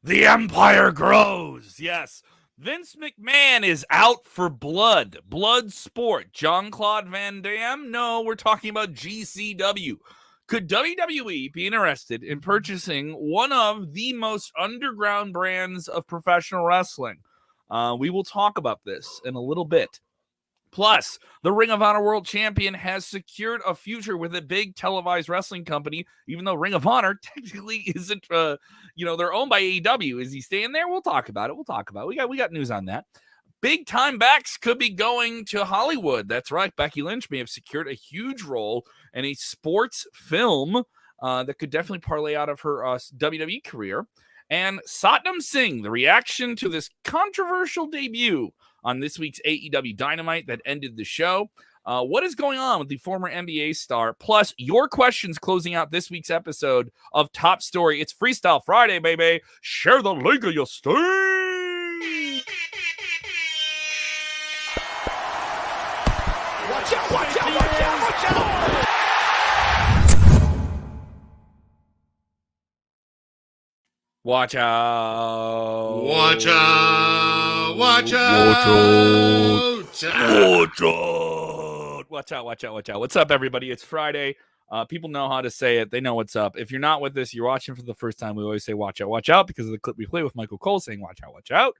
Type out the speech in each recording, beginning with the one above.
The empire grows. Yes. Vince McMahon is out for Bloodsport. Jean-Claude Van Damme? No, we're talking about GCW. Could WWE be interested in purchasing one of the most underground brands of professional wrestling? We will talk about this in a little bit. Plus, the Ring of Honor World Champion has secured a future with a big televised wrestling company, even though Ring of Honor technically isn't, they're owned by AEW. Is he staying there? We'll talk about it. We got news on that. Big time backs could be going to Hollywood. That's right. Becky Lynch may have secured a huge role in a sports film that could definitely parlay out of her WWE career. And Satnam Singh, the reaction to this controversial debut on this week's AEW Dynamite that ended the show. What is going on with the former NBA star? Plus, your questions closing out this week's episode of Top Story. It's Freestyle Friday, baby. Share the link of your stay. Watch out, watch out, watch out, watch out! Watch out. Watch out. Watch out. Watch out. Watch out. Watch out. Watch out. What's up, everybody? It's Friday. People know how to say it. They know what's up. If you're not with us, you're watching for the first time, we always say watch out because of the clip we play with Michael Cole saying watch out, watch out.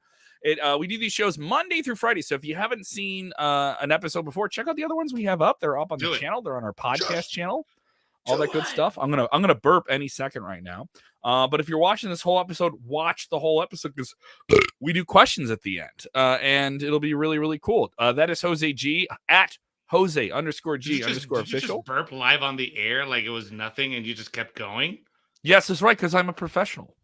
We do these shows Monday through Friday. So if you haven't seen an episode before, check out the other ones we have up. They're up on the channel. They're on our podcast channel. All that good stuff. I'm gonna burp any second right now. But if you're watching this whole episode, watch the whole episode because we do questions at the end, and it'll be really, really cool. That is Jose G at Jose_G_official. Did you just burp live on the air like it was nothing, and you just kept going? Yes, that's right, because I'm a professional.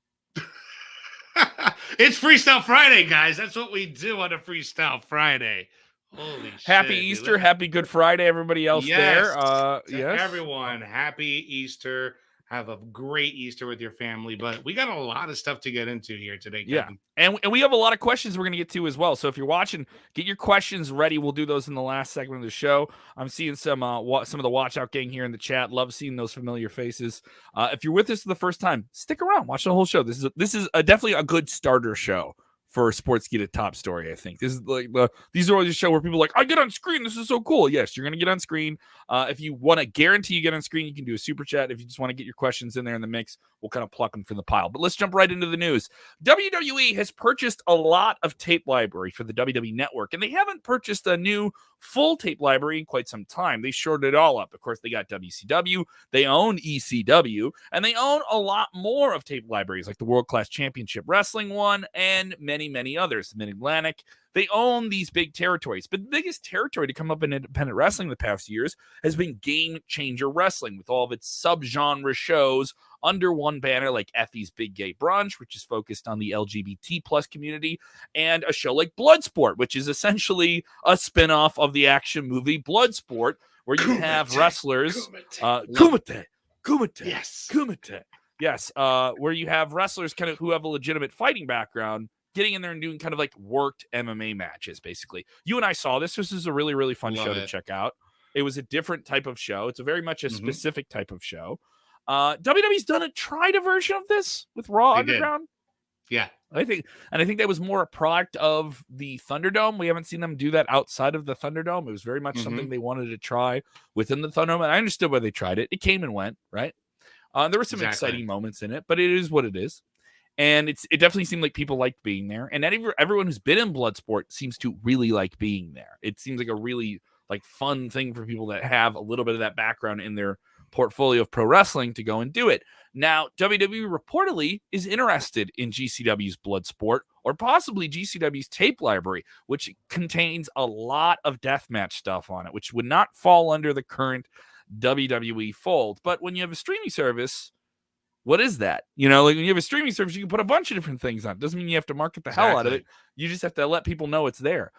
It's Freestyle Friday, guys. That's what we do on a Freestyle Friday. Holy shit. Happy Easter, happy Good Friday, everybody else there. Yes. Everyone, happy Easter. Have a great Easter with your family. But we got a lot of stuff to get into here today, Kevin. Yeah, and we have a lot of questions we're going to get to as well. So if you're watching, get your questions ready. We'll do those in the last segment of the show. I'm seeing some of the Watch Out gang here in the chat. Love seeing those familiar faces. If you're with us for the first time, stick around. Watch the whole show. This is definitely a good starter show for Sportskeeda Top Story, I think. This is like these are always a show where people are like, I get on screen. This is so cool. Yes, you're going to get on screen. If you want to guarantee you get on screen, you can do a super chat. If you just want to get your questions in there in the mix, we'll kind of pluck them from the pile. But let's jump right into the news. WWE has purchased a lot of tape library for the WWE Network, and they haven't purchased a new full tape library in quite some time. They shorted it all up. Of course, they got WCW, they own ECW, and they own a lot more of tape libraries like the World Class Championship Wrestling one and many others. Mid-Atlantic, they own these big territories. But the biggest territory to come up in independent wrestling the past years has been Game Changer Wrestling, with all of its subgenre shows under one banner, like Effie's Big Gay Brunch, which is focused on the LGBT plus community, and a show like Bloodsport, which is essentially a spinoff of the action movie Bloodsport, where you have wrestlers, Kumite, yes, where you have wrestlers kind of who have a legitimate fighting background, getting in there and doing kind of like worked MMA matches, basically. You and I saw this. This is a really, really fun show to check out. It was a different type of show. It's a very much a specific type of show. WWE's done a tried a version of this with Raw Underground. Yeah. I think that was more a product of the Thunderdome. We haven't seen them do that outside of the Thunderdome. It was very much something they wanted to try within the Thunderdome. And I understood why they tried it. It came and went, right? There were some exciting moments in it, but it is what it is. And it definitely seemed like people liked being there. And everyone who's been in Bloodsport seems to really like being there. It seems like a really like fun thing for people that have a little bit of that background in their portfolio of pro wrestling to go and do it. Now, WWE reportedly is interested in GCW's Bloodsport, or possibly GCW's tape library, which contains a lot of deathmatch stuff on it, which would not fall under the current WWE fold. But when you have a streaming service, what is that? You know, like when you have a streaming service, you can put a bunch of different things on. It doesn't mean you have to market the hell out of it. You just have to let people know it's there.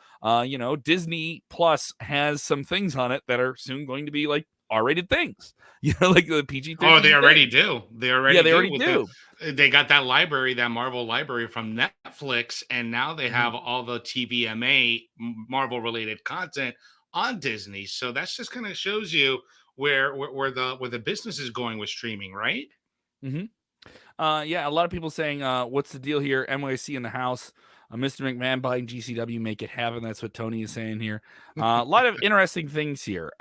Disney Plus has some things on it that are soon going to be like R-rated things. You know, like the PG-13. Oh, they already do. They already do. They got that library, that Marvel library from Netflix, and now they have all the TVMA Marvel-related content on Disney. So that's just kind of shows you where the business is going with streaming, right? Mm-hmm. Yeah, a lot of people saying, what's the deal here? NYC in the house. Mr. McMahon buying GCW, make it happen. That's what Tony is saying here. A lot of interesting things here.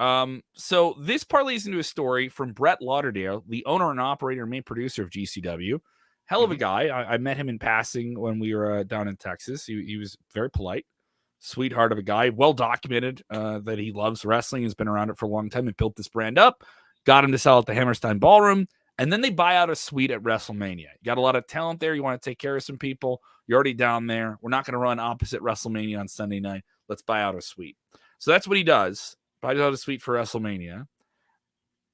So this parlays into a story from Brett Lauderdale, the owner and operator and main producer of GCW. Hell of a guy. I met him in passing when we were down in Texas. He was very polite, sweetheart of a guy, well documented that he loves wrestling, has been around it for a long time and built this brand up, got him to sell at the Hammerstein Ballroom. And then they buy out a suite at WrestleMania. You got a lot of talent there. You want to take care of some people. You're already down there. We're not going to run opposite WrestleMania on Sunday night. Let's buy out a suite. So that's what he does. Buys out a suite for WrestleMania.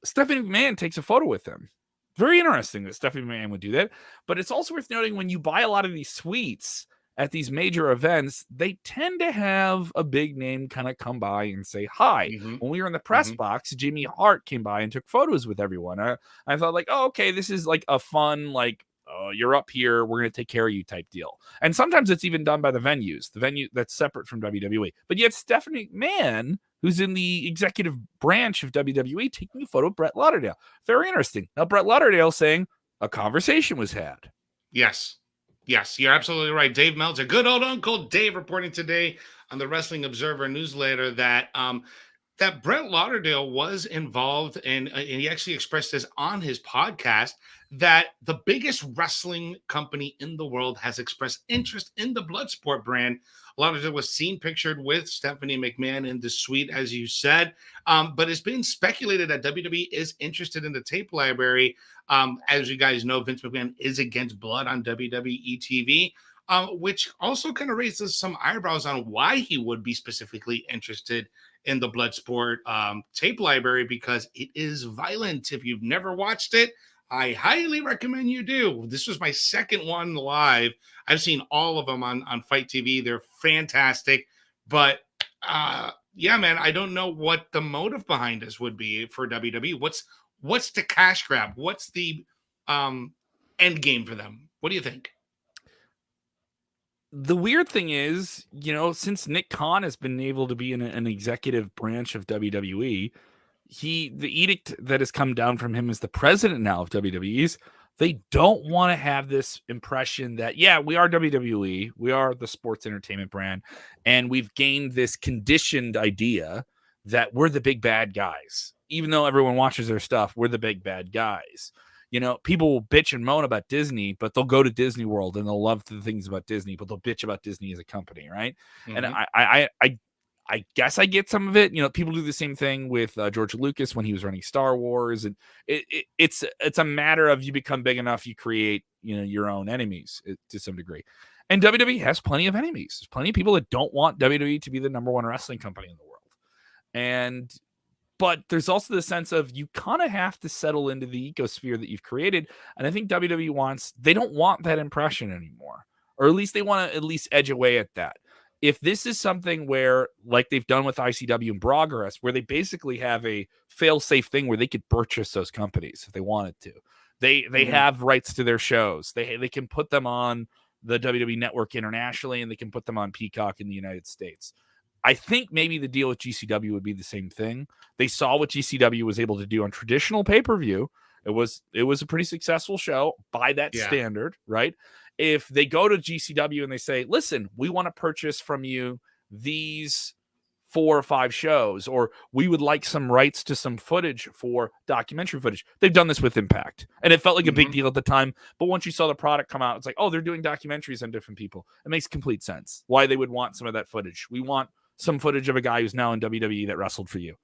Stephanie McMahon takes a photo with him. Very interesting that Stephanie McMahon would do that. But it's also worth noting when you buy a lot of these suites at these major events, they tend to have a big name kind of come by and say hi. When we were in the press box, Jimmy Hart came by and took photos with everyone. I thought like, oh, okay, this is like a fun, like, oh, you're up here, we're going to take care of you type deal. And sometimes it's even done by the venues, the venue that's separate from WWE. But yet Stephanie McMahon, who's in the executive branch of WWE, taking a photo of Brett Lauderdale. Very interesting. Now, Brett Lauderdale saying a conversation was had. Yes, you're absolutely right. Dave Meltzer, good old Uncle Dave, reporting today on the Wrestling Observer newsletter that that Brett Lauderdale was involved in, and he actually expressed this on his podcast, that the biggest wrestling company in the world has expressed interest in the Bloodsport brand. Lauderdale was seen pictured with Stephanie McMahon in the suite, as you said, but it's been speculated that WWE is interested in the tape library. As you guys know, Vince McMahon is against blood on WWE TV, which also kind of raises some eyebrows on why he would be specifically interested in the Bloodsport tape library, because it is violent. If you've never watched it, I highly recommend you do. This was my second one live. I've seen all of them on Fight TV. They're fantastic. But yeah, man, I don't know what the motive behind this would be for WWE. What's the cash grab? What's the end game for them? What do you think? The weird thing is, since Nick Khan has been able to be in an executive branch of WWE, the edict that has come down from him as the president now of WWE's, they don't want to have this impression that, yeah, we are WWE, we are the sports entertainment brand, and we've gained this conditioned idea that we're the big bad guys. Even though everyone watches their stuff, we're the big bad guys. People will bitch and moan about Disney, but they'll go to Disney World and they'll love the things about Disney, but they'll bitch about Disney as a company, right? And I guess I get some of it. People do the same thing with George Lucas when he was running Star Wars, and it's a matter of you become big enough, you create your own enemies to some degree. And WWE has plenty of enemies. There's plenty of people that don't want WWE to be the number one wrestling company in the world, but there's also the sense of you kind of have to settle into the ecosphere that you've created. And I think WWE they don't want that impression anymore, or at least they want to at least edge away at that. If this is something where, like they've done with ICW and Progress, where they basically have a fail-safe thing where they could purchase those companies if they wanted to. They have rights to their shows. They can put them on the WWE Network internationally, and they can put them on Peacock in the United States. I think maybe the deal with GCW would be the same thing. They saw what GCW was able to do on traditional pay-per-view. It was a pretty successful show by that standard, right? If they go to GCW and they say, listen, we want to purchase from you these 4 or 5 shows, or we would like some rights to some footage for documentary footage. They've done this with Impact, and it felt like a big deal at the time. But once you saw the product come out, it's like, oh, they're doing documentaries on different people. It makes complete sense why they would want some of that footage. We want some footage of a guy who's now in WWE that wrestled for you.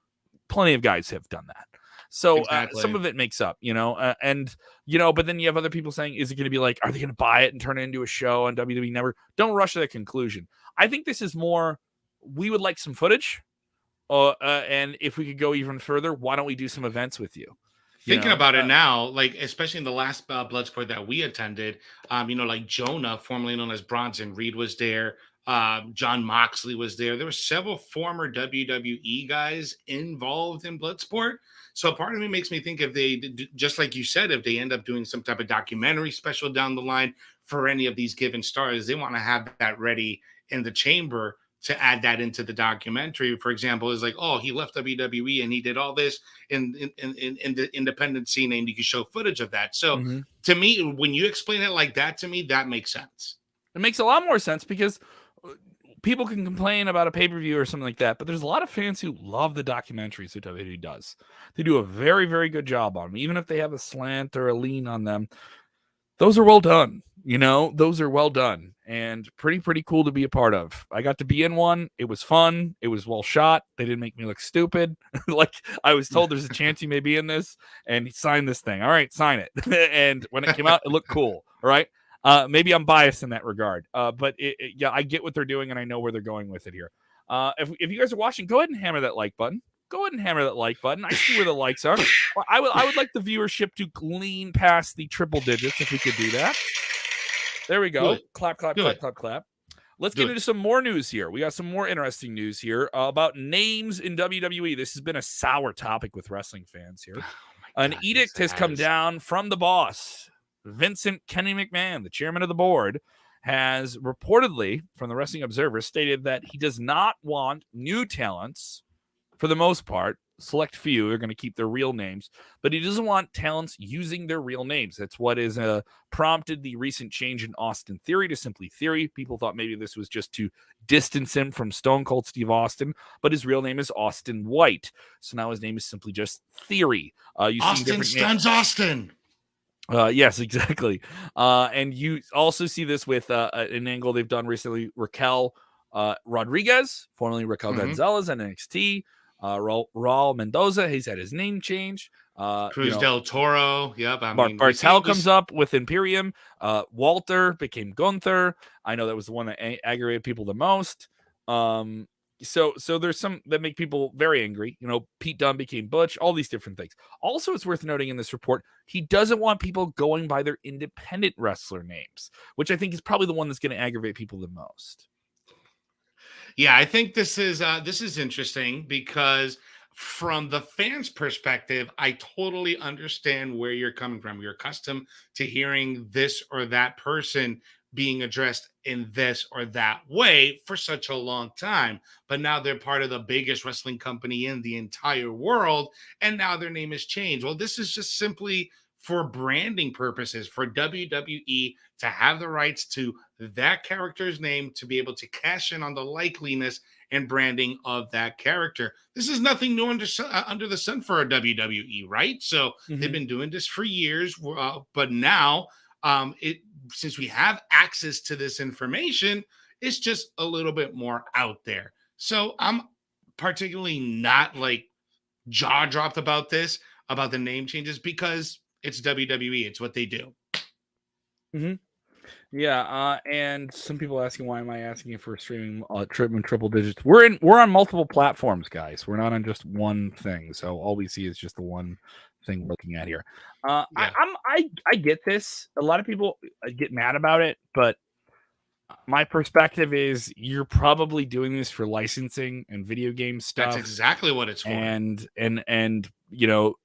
Plenty of guys have done that. So Exactly. some of it makes up, but then you have other people saying, is it going to be like, are they going to buy it and turn it into a show on WWE Network? Don't rush to that conclusion. I think this is more, we would like some footage. And if we could go even further, why don't we do some events with you? Thinking about it now, like, especially in the last Bloodsport that we attended, like Jonah, formerly known as Bronson Reed, was there. John Moxley was there. There were several former WWE guys involved in Bloodsport. So part of me makes me think, if they, just like you said, if they end up doing some type of documentary special down the line for any of these given stars, they want to have that ready in the chamber to add that into the documentary. For example, is like, oh, he left WWE and he did all this in the independent scene, and you can show footage of that. So to me, when you explain it like that to me, that makes sense. It makes a lot more sense because people can complain about a pay-per-view or something like that, but there's a lot of fans who love the documentaries that WWE does. They do a very, very good job on them, even if they have a slant or a lean on them. Those are well done. Those are well done and pretty cool to be a part of. I got to be in one. It was fun. It was well shot. They didn't make me look stupid. Like I was told there's a chance you may be in this, and he signed this thing. All right, sign it. And when it came out, it looked cool. All right. Maybe I'm biased in that regard. But yeah, I get what they're doing and I know where they're going with it here. If you guys are watching, go ahead and hammer that like button. Go ahead and hammer that like button. I see where the likes are. I would like the viewership to lean past the triple digits if we could do that. There we go. Clap, clap, clap, clap, clap. Let's get into some more news here. We got some more interesting news here about names in WWE. This has been a sour topic with wrestling fans here. An edict has come down from the boss, Vincent Kenny McMahon, the chairman of the board, has reportedly, from the Wrestling Observer, stated that he does not want new talents, for the most part. Select few are going to keep their real names, but he doesn't want talents using their real names. That's what is prompted the recent change in Austin Theory to simply Theory. People thought maybe this was just to distance him from Stone Cold Steve Austin, but his real name is Austin White. So now his name is simply just Theory. Austin stuns Austin. Yes, exactly. And you also see this with an angle they've done recently. Raquel Rodriguez, formerly Raquel Gonzalez on NXT. Raul Mendoza, he's had his name change. Cruz del Toro. Yep. Bartel comes up with Imperium. Walter became Gunther. I know that was the one that aggravated people the most. So there's some that make people very angry. Pete Dunne became Butch, all these different things. Also, it's worth noting in this report, he doesn't want people going by their independent wrestler names, which I think is probably the one that's going to aggravate people the most. Yeah, I think this is interesting because from the fans' perspective, I totally understand where you're coming from. You're accustomed to hearing this or that person being addressed in this or that way for such a long time. But now they're part of the biggest wrestling company in the entire world, and now their name has changed. Well, this is just simply for branding purposes, for WWE to have the rights to that character's name, to be able to cash in on the likeliness and branding of that character. This is nothing new under the sun for a WWE, right? So they've been doing this for years, but now since we have access to this information, it's just a little bit more out there. So I'm particularly not like jaw dropped about this, about the name changes, because it's WWE. It's what they do. Yeah, and some people asking, why am I asking you for streaming triple digits? We're on multiple platforms, guys. We're not on just one thing. So all we see is just the one thing we're looking at here. I get this. A lot of people get mad about it, but my perspective is you're probably doing this for licensing and video game stuff. That's exactly what it's for. And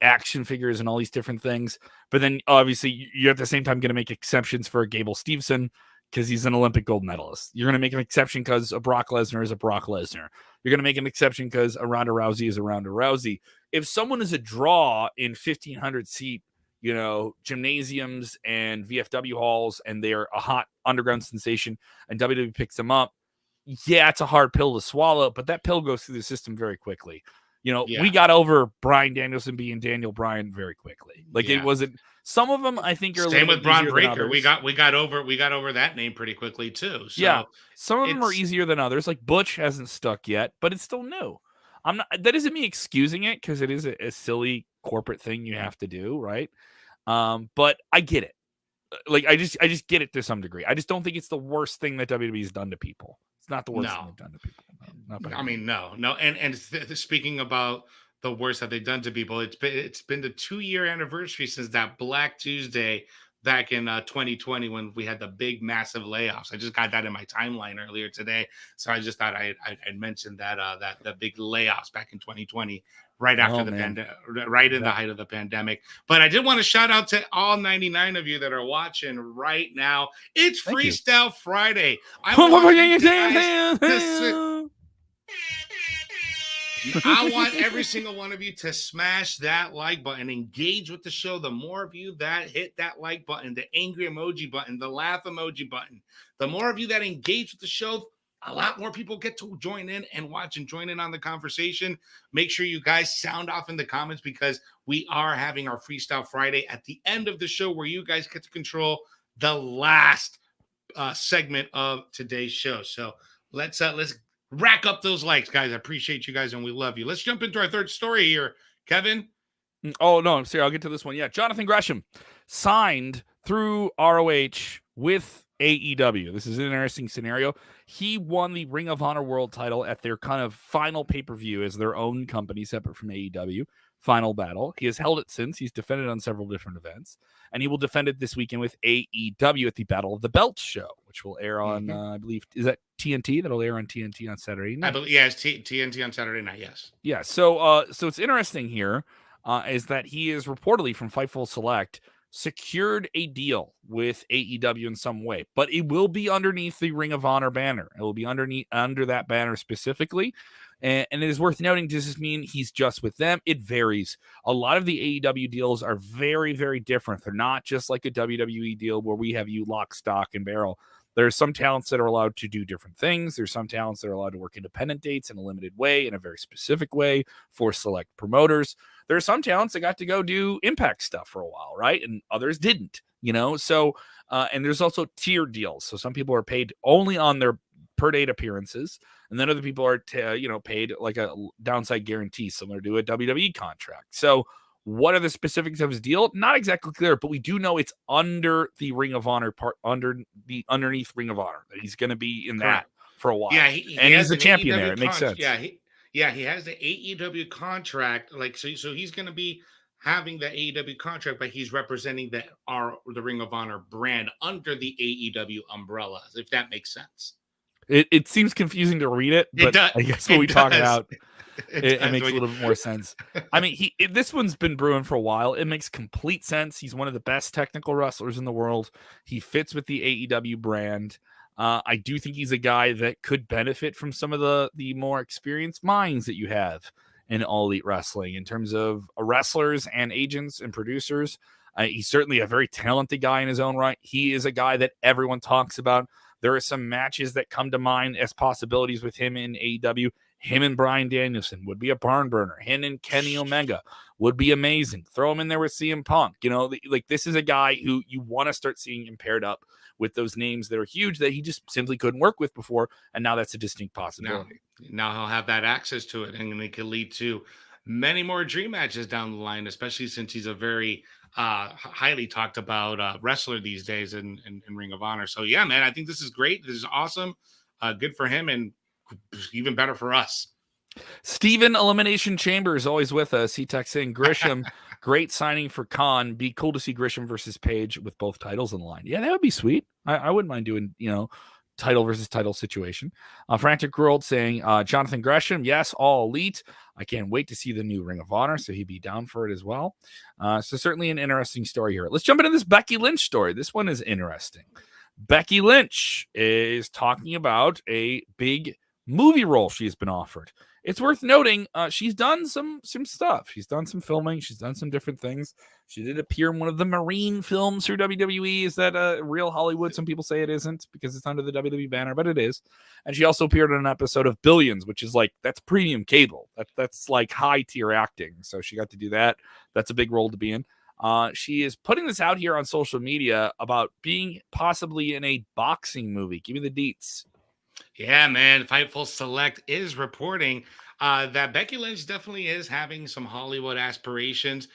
action figures and all these different things. But then obviously you're at the same time going to make exceptions for Gable Steveson because he's an Olympic gold medalist. You're going to make an exception because a Brock Lesnar is a Brock Lesnar. You're going to make an exception because a Ronda Rousey is a Ronda Rousey. If someone is a draw in 1,500 seat, gymnasiums and VFW halls, and they're a hot underground sensation, and WWE picks them up, yeah, it's a hard pill to swallow, but that pill goes through the system very quickly. We got over Bryan Danielson being Daniel Bryan very quickly. It wasn't. Some of them, I think, are same with Braun Breaker. We got over that name pretty quickly too. So yeah, some of them are easier than others. Like Butch hasn't stuck yet, but it's still new. I'm not. That isn't me excusing it because it is a silly corporate thing you have to do, right? But I get it. I just get it to some degree. I just don't think it's the worst thing that WWE has done to people. It's not the worst thing they've done to people. No. And speaking about the worst that they've done to people, it's been the 2-year anniversary since that Black Tuesday back in 2020 when we had the big massive layoffs. I just got that in my timeline earlier today, so I just thought I'd mention that the big layoffs back in 2020 right after Oh, the man. pandemic, right in the height of the pandemic. But I did want to shout out to all 99 of you that are watching right now. It's Thank you. Freestyle Friday. I want you guys I want every single one of you to smash that like button, engage with the show. The more of you that hit that like button, the angry emoji button, the laugh emoji button, the more of you that engage with the show, a lot more people get to join in and watch and join in on the conversation. Make sure you guys sound off in the comments because we are having our Freestyle Friday at the end of the show where you guys get to control the last segment of today's show. So let's rack up those likes, guys. I appreciate you guys and we love you. Let's jump into our third story here, Kevin. Oh, no, I'm sorry. I'll get to this one. Yeah, Jonathan Gresham signed through ROH with AEW. This is an interesting scenario. He won the Ring of Honor World title at their kind of final pay-per-view as their own company, separate from AEW. Final battle. He has held it since. He's defended on several different events, and he will defend it this weekend with AEW at the Battle of the Belts show, which will air on, I believe, is that TNT? That'll air on TNT on Saturday night. I believe, yeah, it's TNT on Saturday night. Yes. Yeah. So it's interesting here. Is that he is reportedly from Fightful Select secured a deal with AEW in some way, but it will be underneath the Ring of Honor banner. It will be under that banner specifically. And it is worth noting, does this mean he's just with them? It varies. A lot of the AEW deals are very, very different. They're not just like a WWE deal where we have you lock, stock, and barrel. There's some talents that are allowed to do different things. There's some talents that are allowed to work independent dates in a limited way, in a very specific way for select promoters. There are some talents that got to go do Impact stuff for a while, right? And others didn't, So, and there's also tier deals. So some people are paid only on their per date appearances, and then other people are, paid like a downside guarantee, similar to a WWE contract. So, what are the specifics of his deal? Not exactly clear, but we do know it's under the Ring of Honor part, underneath Ring of Honor. That he's going to be in that for a while. Yeah, and he's the champion there. It makes sense. Yeah, he has the AEW contract. So he's going to be having the AEW contract, but he's representing the Ring of Honor brand under the AEW umbrella. If that makes sense. It seems confusing to read it, but I guess when we talk about it makes a little bit more sense. I mean, this one's been brewing for a while. It makes complete sense. He's one of the best technical wrestlers in the world. He fits with the AEW brand. I do think he's a guy that could benefit from some of the more experienced minds that you have in All Elite Wrestling in terms of wrestlers and agents and producers. He's certainly a very talented guy in his own right. He is a guy that everyone talks about. There are some matches that come to mind as possibilities with him in AEW. Him and Bryan Danielson would be a barn burner. Him and Kenny Omega would be amazing. Throw him in there with CM Punk. This is a guy who you want to start seeing him paired up with those names that are huge that he just simply couldn't work with before. And now that's a distinct possibility. Now he'll have that access to it, and it could lead to many more dream matches down the line, especially since he's a very highly talked about wrestler these days in Ring of Honor. So yeah, man, I think this is great. This is awesome. Good for him, and even better for us. Steven Elimination Chamber is always with us. He texts in Gresham, great signing for Khan. Be cool to see Gresham versus Page with both titles in the line. Yeah, that would be sweet. I wouldn't mind doing, title versus title situation. Frantic World saying, Jonathan Gresham, yes, all elite. I can't wait to see the new Ring of Honor, so he'd be down for it as well. So certainly an interesting story here. Let's jump into this Becky Lynch story. This one is interesting. Becky Lynch is talking about a big movie role she's been offered. It's worth noting she's done some stuff. She's done some filming. She's done some different things. She did appear in one of the Marine films through WWE. Is that real Hollywood? Some people say it isn't because it's under the WWE banner, but it is. And she also appeared in an episode of Billions, which is that's premium cable. That's like high tier acting. So she got to do that. That's a big role to be in. She is putting this out here on social media about being possibly in a boxing movie. Give me the deets. Yeah, man. Fightful Select is reporting that Becky Lynch definitely is having some Hollywood aspirations.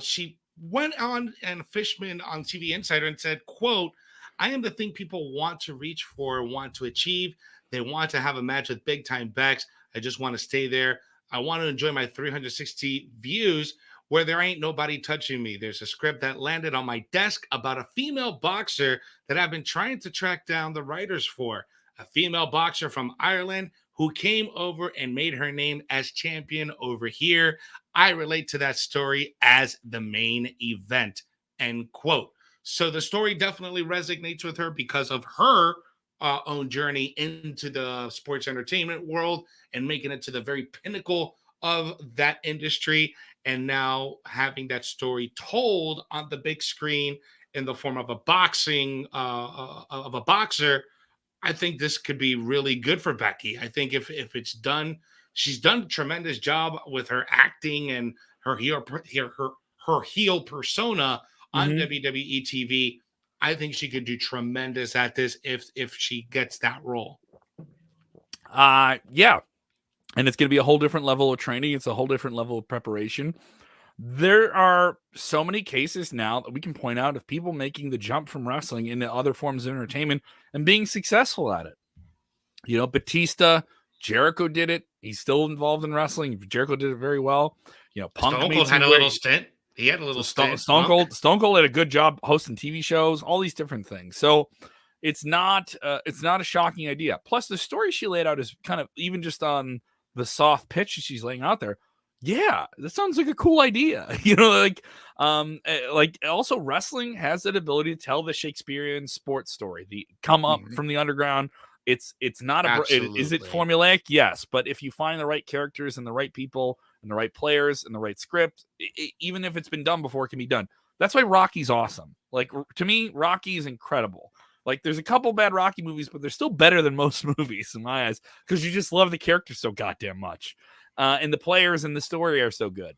She went on and Fishman on TV Insider and said, quote, I am the thing people want to reach for, want to achieve. They want to have a match with big time Becks. I just want to stay there. I want to enjoy my 360 views where there ain't nobody touching me. There's a script that landed on my desk about a female boxer that I've been trying to track down the writers for. A female boxer from Ireland who came over and made her name as champion over here. I relate to that story as the main event, end quote. So the story definitely resonates with her because of her own journey into the sports entertainment world and making it to the very pinnacle of that industry. And now having that story told on the big screen in the form of a boxer. I think this could be really good for Becky. I think if it's done, she's done a tremendous job with her acting and her heel persona on WWE TV. I think she could do tremendous at this if she gets that role. Yeah. And it's going to be a whole different level of training. It's a whole different level of preparation. There are so many cases now that we can point out of people making the jump from wrestling into other forms of entertainment and being successful at it. You know, Batista, Jericho did it. He's still involved in wrestling. Jericho did it very well. You know, Punk Stone Cold had a little stint. He had a little stint. Stone Cold had a good job hosting TV shows, all these different things. So it's not a shocking idea. Plus, the story she laid out is kind of, even just on the soft pitch she's laying out there, yeah, that sounds like a cool idea. You know, like also wrestling has that ability to tell the Shakespearean sports story, the come up from the underground. It's not is it formulaic? Yes, but if you find the right characters and the right people and the right players and the right script, even if it's been done before, it can be done. That's why Rocky's awesome. Like, to me, Rocky is incredible. Like, there's a couple bad Rocky movies, but they're still better than most movies in my eyes because you just love the characters so goddamn much. And the players and the story are so good.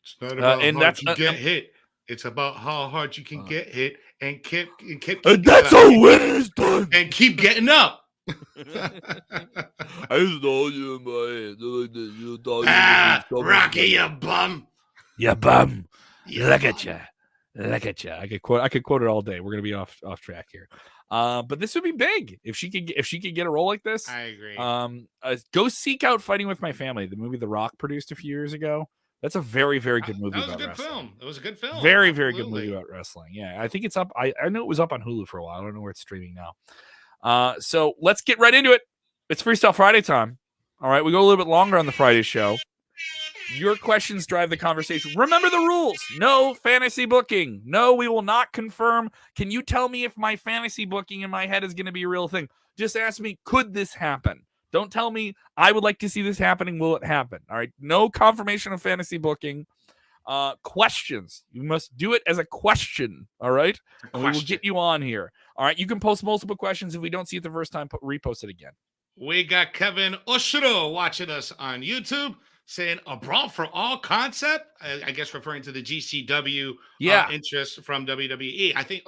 It's not about how hard you get hit. It's about how hard you can get hit and keep that's a win done. And keep getting up. I saw you in my head. Rocky, you bum. You bum. Look at you. Look at you. I could quote it all day. We're gonna be off track here. But this would be big if she could get a role like this. I agree. Go seek out Fighting with My Family, the movie The Rock produced a few years ago. That's a very, very good movie. That was a good film. It was a good film. Very, very good movie about wrestling. Yeah, I think it's up. I know it was up on Hulu for a while. I don't know where it's streaming now. So let's get right into it. It's Freestyle Friday time. All right, we go a little bit longer on the Friday show. Your questions drive the conversation. Remember the rules. No fantasy booking. No, we will not confirm. Can you tell me if my fantasy booking in my head is going to be a real thing? Just ask me, could this happen? Don't tell me, I would like to see this happening. Will it happen? All right. No confirmation of fantasy booking. Questions. You must do it as a question. All right. And we will get you on here. All right. You can post multiple questions. If we don't see it the first time, repost it again. We got Kevin Oshiro watching us on YouTube saying a brawl for all concept. I guess referring to the GCW interest from WWE. I think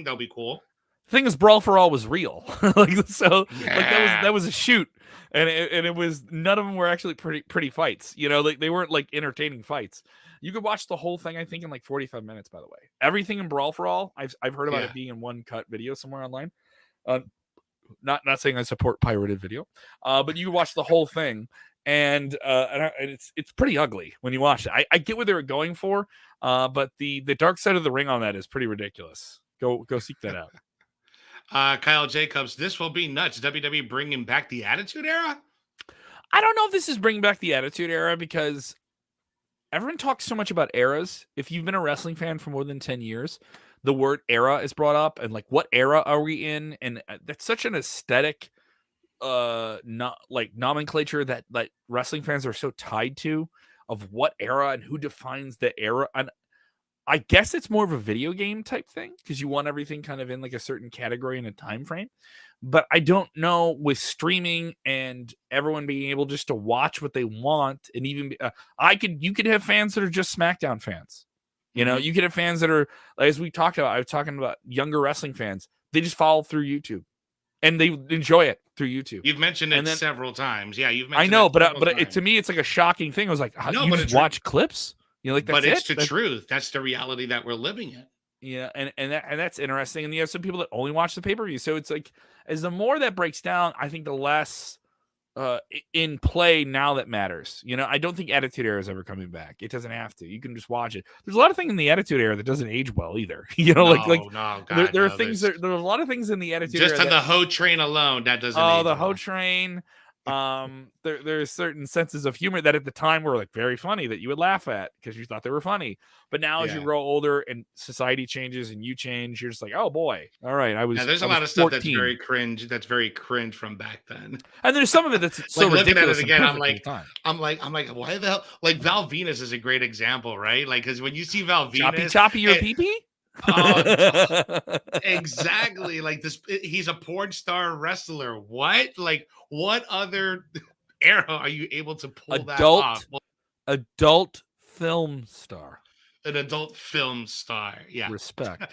that'll be cool. The thing is, Brawl for All was real. That was a shoot, and it was, none of them were actually pretty fights. You know, they weren't like entertaining fights. You could watch the whole thing, I think, in like 45 minutes. By the way, everything in Brawl for All, I've heard about it being in one cut video somewhere online. Not saying I support pirated video, but you can watch the whole thing, and it's pretty ugly when you watch it. I get what they were going for, but the dark side of the ring on that is pretty ridiculous. Go seek that out. Kyle Jacobs, this will be nuts. WWE bringing back the Attitude Era? I don't know if this is bringing back the Attitude Era because everyone talks so much about eras. If you've been a wrestling fan for more than 10 years, the word era is brought up, and like, what era are we in? And that's such an aesthetic not like nomenclature that like wrestling fans are so tied to, of what era and who defines the era. And I guess it's more of a video game type thing because you want everything kind of in like a certain category and a time frame. But I don't know, with streaming and everyone being able just to watch what they want, and even you could have fans that are just SmackDown fans. You know, you could have fans that are, as we talked about, I was talking about younger wrestling fans. They just follow through YouTube and they enjoy it through YouTube. You've mentioned it several times. Yeah, you've mentioned I know, but to me, it's like a shocking thing. I was like, you just watch clips? You know, like, that's it's the truth. That's the reality that we're living in. Yeah, and that's interesting. And you have some people that only watch the pay-per-view. So it's like, as the more that breaks down, I think the less in play now that matters. You know, I don't think Attitude Era is ever coming back. It doesn't have to. You can just watch it. There's a lot of things in the Attitude Era that doesn't age well either. You know, there are things. There are a lot of things in the Attitude Era. Just on the Ho Train alone, that doesn't. Oh, the Ho Train. There's certain senses of humor that at the time were like very funny that you would laugh at because you thought they were funny. But now as you grow older and society changes and you change, you're just like, oh boy, all right. There's a lot of stuff that's very cringe. That's very cringe from back then. And there's some of it that's so like ridiculous. Looking at it again, I'm like, why the hell? Like Val Venus is a great example, right? Like, because when you see Val Venus, choppy your pee-pee. Oh, exactly. Like this, he's a porn star wrestler. What? Like, what other era are you able to pull that off? Adult film star. An adult film star. Yeah. Respect.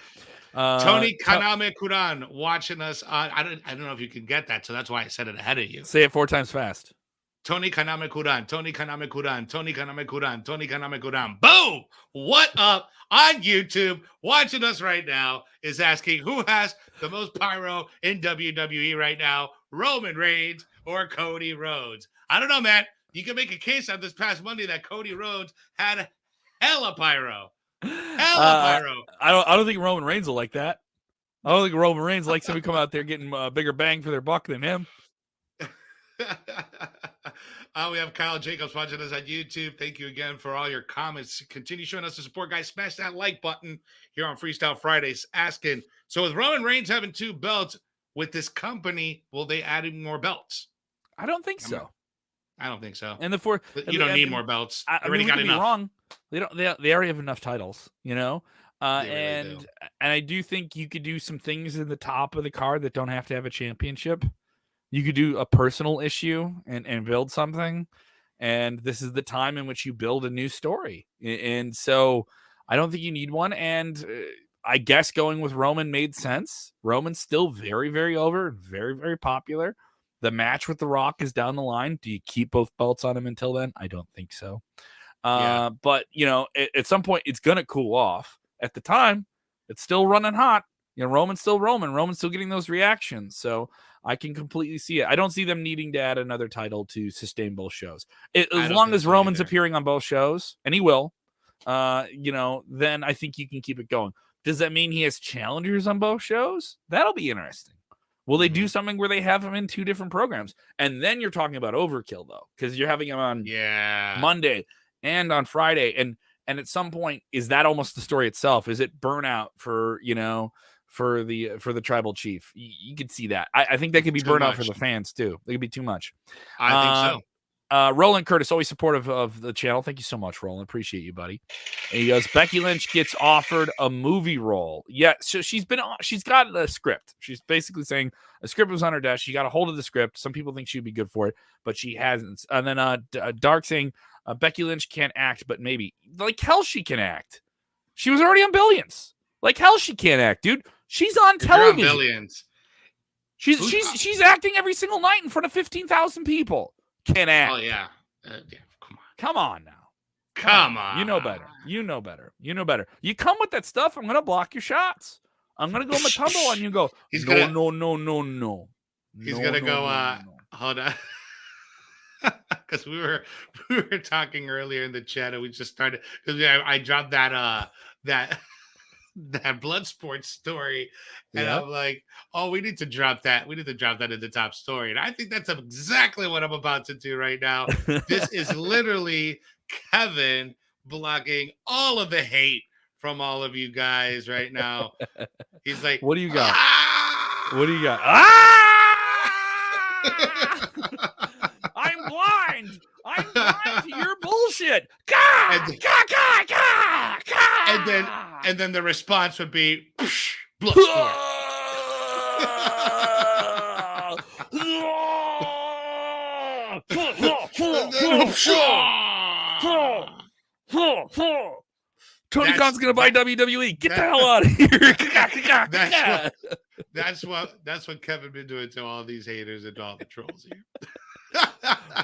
Tony Kaname Kuran watching us on. I don't know if you can get that, so that's why I said it ahead of you. Say it 4 times fast. Tony Kaname Kuran, Tony Kaname Kuran, Tony Kaname Kuran, Tony Kaname Kuran. Boom! What up on YouTube? Watching us right now is asking who has the most pyro in WWE right now, Roman Reigns or Cody Rhodes? I don't know, man. You can make a case on this past Monday that Cody Rhodes had hella pyro. Hella pyro. I don't think Roman Reigns will like that. I don't think Roman Reigns likes him to come out there getting a bigger bang for their buck than him. We have Kyle Jacobs watching us on YouTube. Thank you again for all your comments. Continue showing us the support, guys. Smash that like button here on Freestyle Fridays. Asking, so with Roman Reigns having 2 belts with this company, will they add in more belts? I don't think so. I don't think so. And you don't need more belts. You already got enough. Wrong. They don't. They already have enough titles, you know. Really do. And I do think you could do some things in the top of the card that don't have to have a championship. You could do a personal issue and build something. And this is the time in which you build a new story. And so I don't think you need one. And I guess going with Roman made sense. Roman's still very, very over, very, very popular. The match with The Rock is down the line. Do you keep both belts on him until then? I don't think so. But, you know, at some point, it's going to cool off. At the time, it's still running hot. You know, Roman's still Roman. Roman's still getting those reactions. So I can completely see it. I don't see them needing to add another title to sustain both shows. As long as Roman's appearing on both shows, and he will, you know, then I think you can keep it going. Does that mean he has challengers on both shows? That'll be interesting. Will they do something where they have him in 2 different programs? And then you're talking about overkill, though, because you're having him on Monday and on Friday. And at some point, is that almost the story itself? Is it burnout for, you know, for the tribal chief? You could see that. I think that could be burnout for the fans, too. It could be too much. I think so. Roland Curtis, always supportive of the channel. Thank you so much, Roland. Appreciate you, buddy. And he goes, Becky Lynch gets offered a movie role. Yeah, so she's got a script. She's basically saying a script was on her desk. She got a hold of the script. Some people think she'd be good for it, but she hasn't. And then Dark saying Becky Lynch can't act, but maybe. Like hell she can act. She was already on Billions. Like hell she can't act, dude. She's on television. On Billions. She's acting every single night in front of 15,000 people. Can act. Oh yeah. Come on now. Come on. You know better. You know better. You know better. You come with that stuff, I'm gonna block your shots. I'm gonna go Matumbo on you. Go. He's no. He's gonna go. Hold on. Because we were talking earlier in the chat, and we just started because I dropped that Bloodsport story, and I'm like, oh, we need to drop that. We need to drop that in the top story, and I think that's exactly what I'm about to do right now. This is literally Kevin blocking all of the hate from all of you guys right now. He's like, what do you got? What do you got? I'm blind. I'm blind to your bullshit. And then the response would be Bloodsport. Tony Khan's gonna buy WWE. Get the hell out of here. That's what Kevin been doing to all these haters and all the trolls here.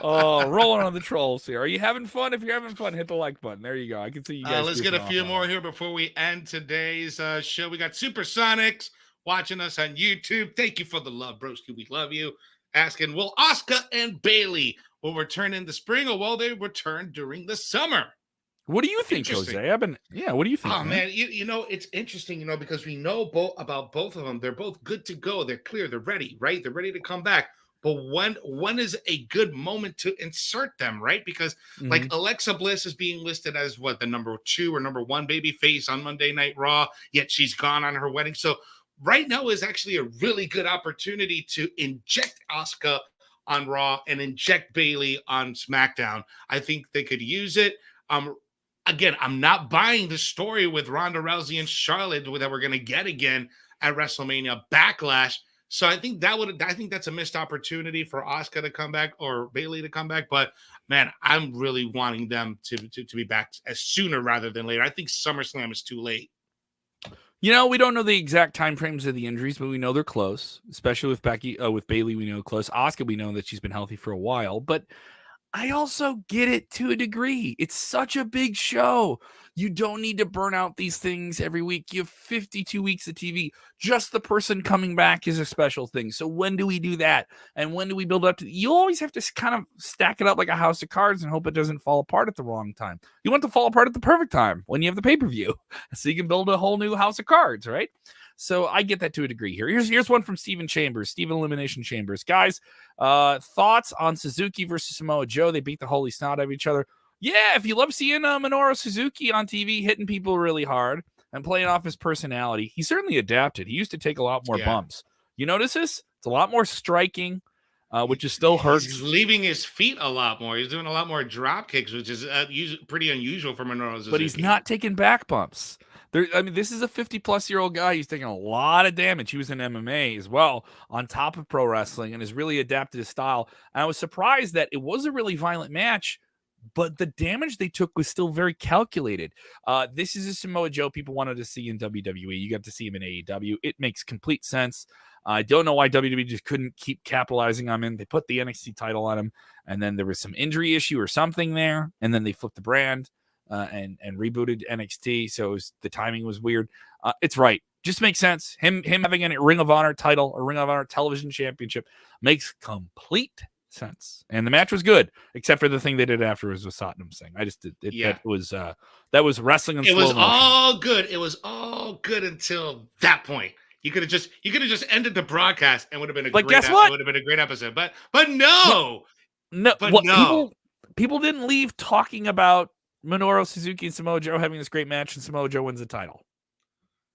Oh, rolling on the trolls here. Are you having fun? If you're having fun, hit the like button. There you go. I can see you guys. Let's get a few more here before we end today's show. We got Supersonics watching us on YouTube. Thank you for the love, broski. We love you. Asking, will Asuka and Bayley will return in the spring, or will they return during the summer? What do you think, Jose? What do you think? Oh, man, you know, it's interesting, you know, because we know about both of them. They're both good to go. They're clear. They're ready, right? They're ready to come back. but when is a good moment to insert them, right? Because like Alexa Bliss is being listed as what, the number 2 or number 1 baby face on Monday Night Raw, yet she's gone on her wedding. So right now is actually a really good opportunity to inject Asuka on Raw and inject Bayley on SmackDown. I think they could use it. Again, I'm not buying the story with Ronda Rousey and Charlotte that we're going to get again at WrestleMania Backlash. So I think that's a missed opportunity for Asuka to come back or Bayley to come back. But man, I'm really wanting them to be back as sooner rather than later. I think SummerSlam is too late. We don't know the exact time frames of the injuries, but we know they're close, especially with with Bayley. We know close. Asuka, we know that she's been healthy for a while, but I also get it to a degree. It's such a big show. You don't need to burn out these things every week. You have 52 weeks of TV. Just the person coming back is a special thing. So when do we do that? And when do we build up to? You always have to kind of stack it up like a house of cards and hope it doesn't fall apart at the wrong time. You want it to fall apart at the perfect time when you have the pay-per-view, so you can build a whole new house of cards, right? So I get that to a degree here. Here's one from Steven Elimination Chambers. Guys, thoughts on Suzuki versus Samoa Joe? They beat the holy snot out of each other. Yeah, if you love seeing Minoru Suzuki on TV hitting people really hard and playing off his personality, he certainly adapted. He used to take a lot more bumps. You notice this? It's a lot more striking, which is still hurts. He's leaving his feet a lot more. He's doing a lot more drop kicks, which is pretty unusual for Minoru Suzuki. But he's not taking back bumps. This is a 50-plus-year-old guy. He's taking a lot of damage. He was in MMA as well, on top of pro wrestling, and has really adapted his style. And I was surprised that it was a really violent match, but the damage they took was still very calculated. This is a Samoa Joe people wanted to see in WWE. You got to see him in AEW. It makes complete sense. I don't know why WWE just couldn't keep capitalizing on him. They put the NXT title on him, and then there was some injury issue or something there, and then they flipped the brand. And rebooted NXT, so the timing was weird. It's right. Just makes sense. Him having a Ring of Honor title, a Ring of Honor television championship makes complete sense. And the match was good, except for the thing they did afterwards with Satnam Singh. I just did it. Yeah. That was wrestling in slow motion. All good. It was all good until that point. You could have just ended the broadcast and would have been It would have been a great episode. But no. People didn't leave talking about Minoru Suzuki and Samoa Joe having this great match and Samoa Joe wins the title.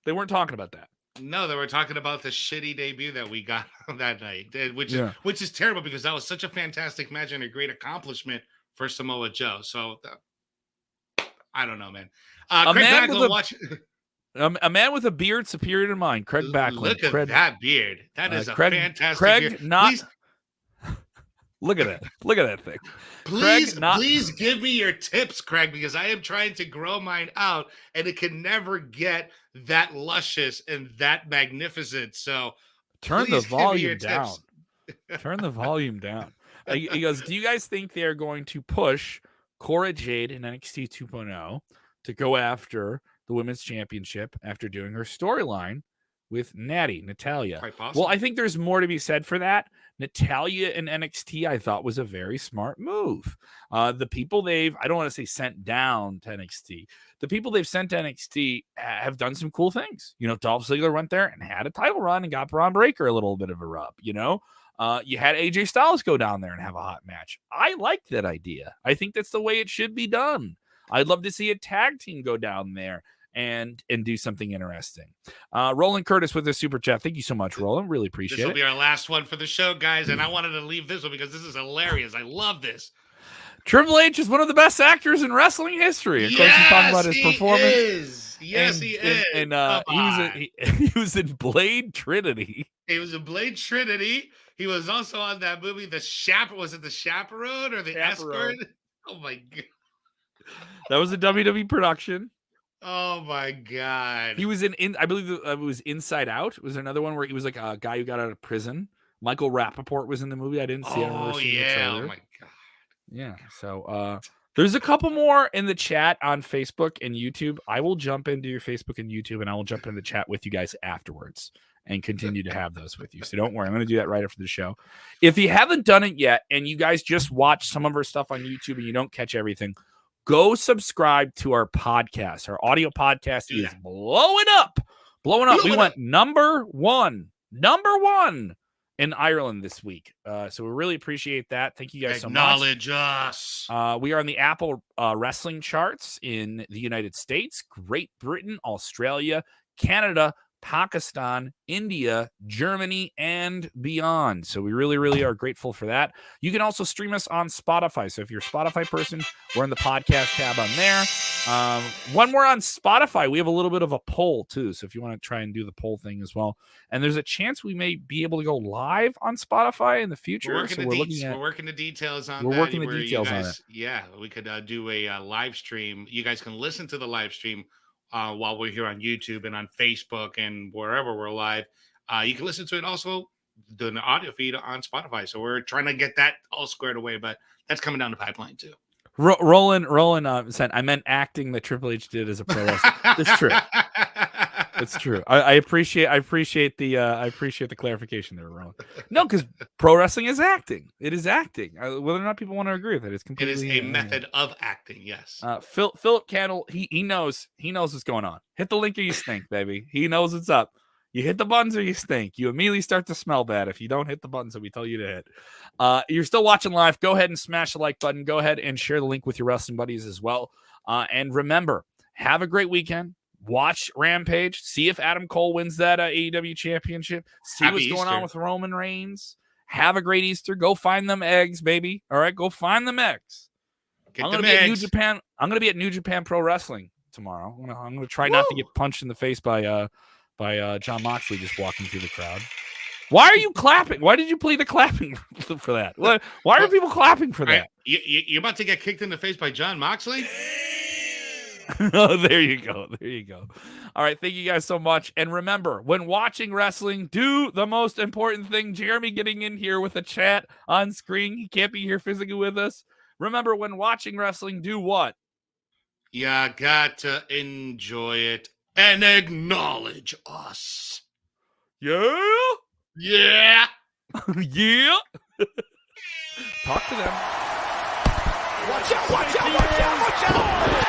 They weren't talking about that. No, they were talking about the shitty debut that we got that night, which is terrible because that was such a fantastic match and a great accomplishment for Samoa Joe. So I don't know, man. Craig Backlund a man with a beard superior to mine. Craig Backlund. Look at that beard. That is a fantastic beard. Look at that thing. Please give me your tips, Craig, because I am trying to grow mine out and it can never get that luscious and that magnificent. So turn the volume down. Turn the volume down. He goes, do you guys think they're going to push Cora Jade in NXT 2.0 to go after the women's championship after doing her storyline with Natalya? Quite possible. Well, I think there's more to be said for that. Natalya in NXT, I thought, was a very smart move. The people I don't want to say sent down to NXT. The people they've sent to NXT have done some cool things. Dolph Ziggler went there and had a title run and got Braun Breaker a little bit of a rub. You had AJ Styles go down there and have a hot match. I like that idea. I think that's the way it should be done. I'd love to see a tag team go down there and do something interesting. Roland Curtis with a super chat. Thank you so much, Roland. Really appreciate it. This will be our last one for the show, guys, and I wanted to leave this one because this is hilarious. I love this. Triple H is one of the best actors in wrestling history. Of course, he's talking about his performance. Yes, he is. And he was in Blade Trinity. He was in Blade Trinity. He was also on that movie, Was it The Chaperone or The Escort? Oh, my God. That was a WWE production. Oh my God! He was I believe it was Inside Out. Was there another one where he was like a guy who got out of prison? Michael Rappaport was in the movie. I didn't see it. Oh yeah! Oh my God! Yeah. So there's a couple more in the chat on Facebook and YouTube. I will jump into your Facebook and YouTube, and I will jump into the chat with you guys afterwards and continue to have those with you. So don't worry, I'm going to do that right after the show. If you haven't done it yet, and you guys just watch some of our stuff on YouTube and you don't catch everything, go subscribe to our podcast. Our audio podcast is blowing up. We went number one in Ireland this week. So we really appreciate that. Thank you guys so much. Acknowledge us. We are on the Apple wrestling charts in the United States, Great Britain, Australia, Canada, Pakistan, India, Germany, and beyond. So we really, really are grateful for that. You can also stream us on Spotify. So if you're a Spotify person, we're in the podcast tab on there. One more on Spotify. We have a little bit of a poll too. So if you want to try and do the poll thing as well. And there's a chance we may be able to go live on Spotify in the future. We're working the details on that. We're working the details on it. Yeah, we could do a live stream. You guys can listen to the live stream while we're here on YouTube and on Facebook and wherever we're live. You can listen to it also doing the audio feed on Spotify. So we're trying to get that all squared away, but that's coming down the pipeline too. Roland said, I meant acting that Triple H did as a pro wrestler. It's true. It's true. I appreciate the clarification there, Roland. No, because pro wrestling is acting. It is acting. Whether or not people want to agree with it, it's completely. It is a method of acting. Yes. Philip Candle, he knows what's going on. Hit the link or you stink, baby. He knows what's up. You hit the buttons or you stink. You immediately start to smell bad if you don't hit the buttons that we tell you to hit. You're still watching live. Go ahead and smash the like button. Go ahead and share the link with your wrestling buddies as well. And remember, have a great weekend. Watch Rampage. See if Adam Cole wins that AEW championship. See Happy what's Easter. going on with Roman Reigns. Have a great Easter. Go find them eggs, baby. All right, go find them eggs. I'm gonna be at New Japan. I'm gonna be at New Japan Pro Wrestling tomorrow. I'm gonna try not to get punched in the face by John Moxley just walking through the crowd. Why are you clapping? Why did you play the clapping for that? Why are people clapping for that? You're about to get kicked in the face by John Moxley? Oh, there you go. There you go. All right. Thank you guys so much. And remember, when watching wrestling, do the most important thing. Jeremy getting in here with a chat on screen. He can't be here physically with us. Remember, when watching wrestling, do what? You got to enjoy it and acknowledge us. Yeah? Yeah. Yeah. Talk to them. Watch out, watch out, watch out, watch out.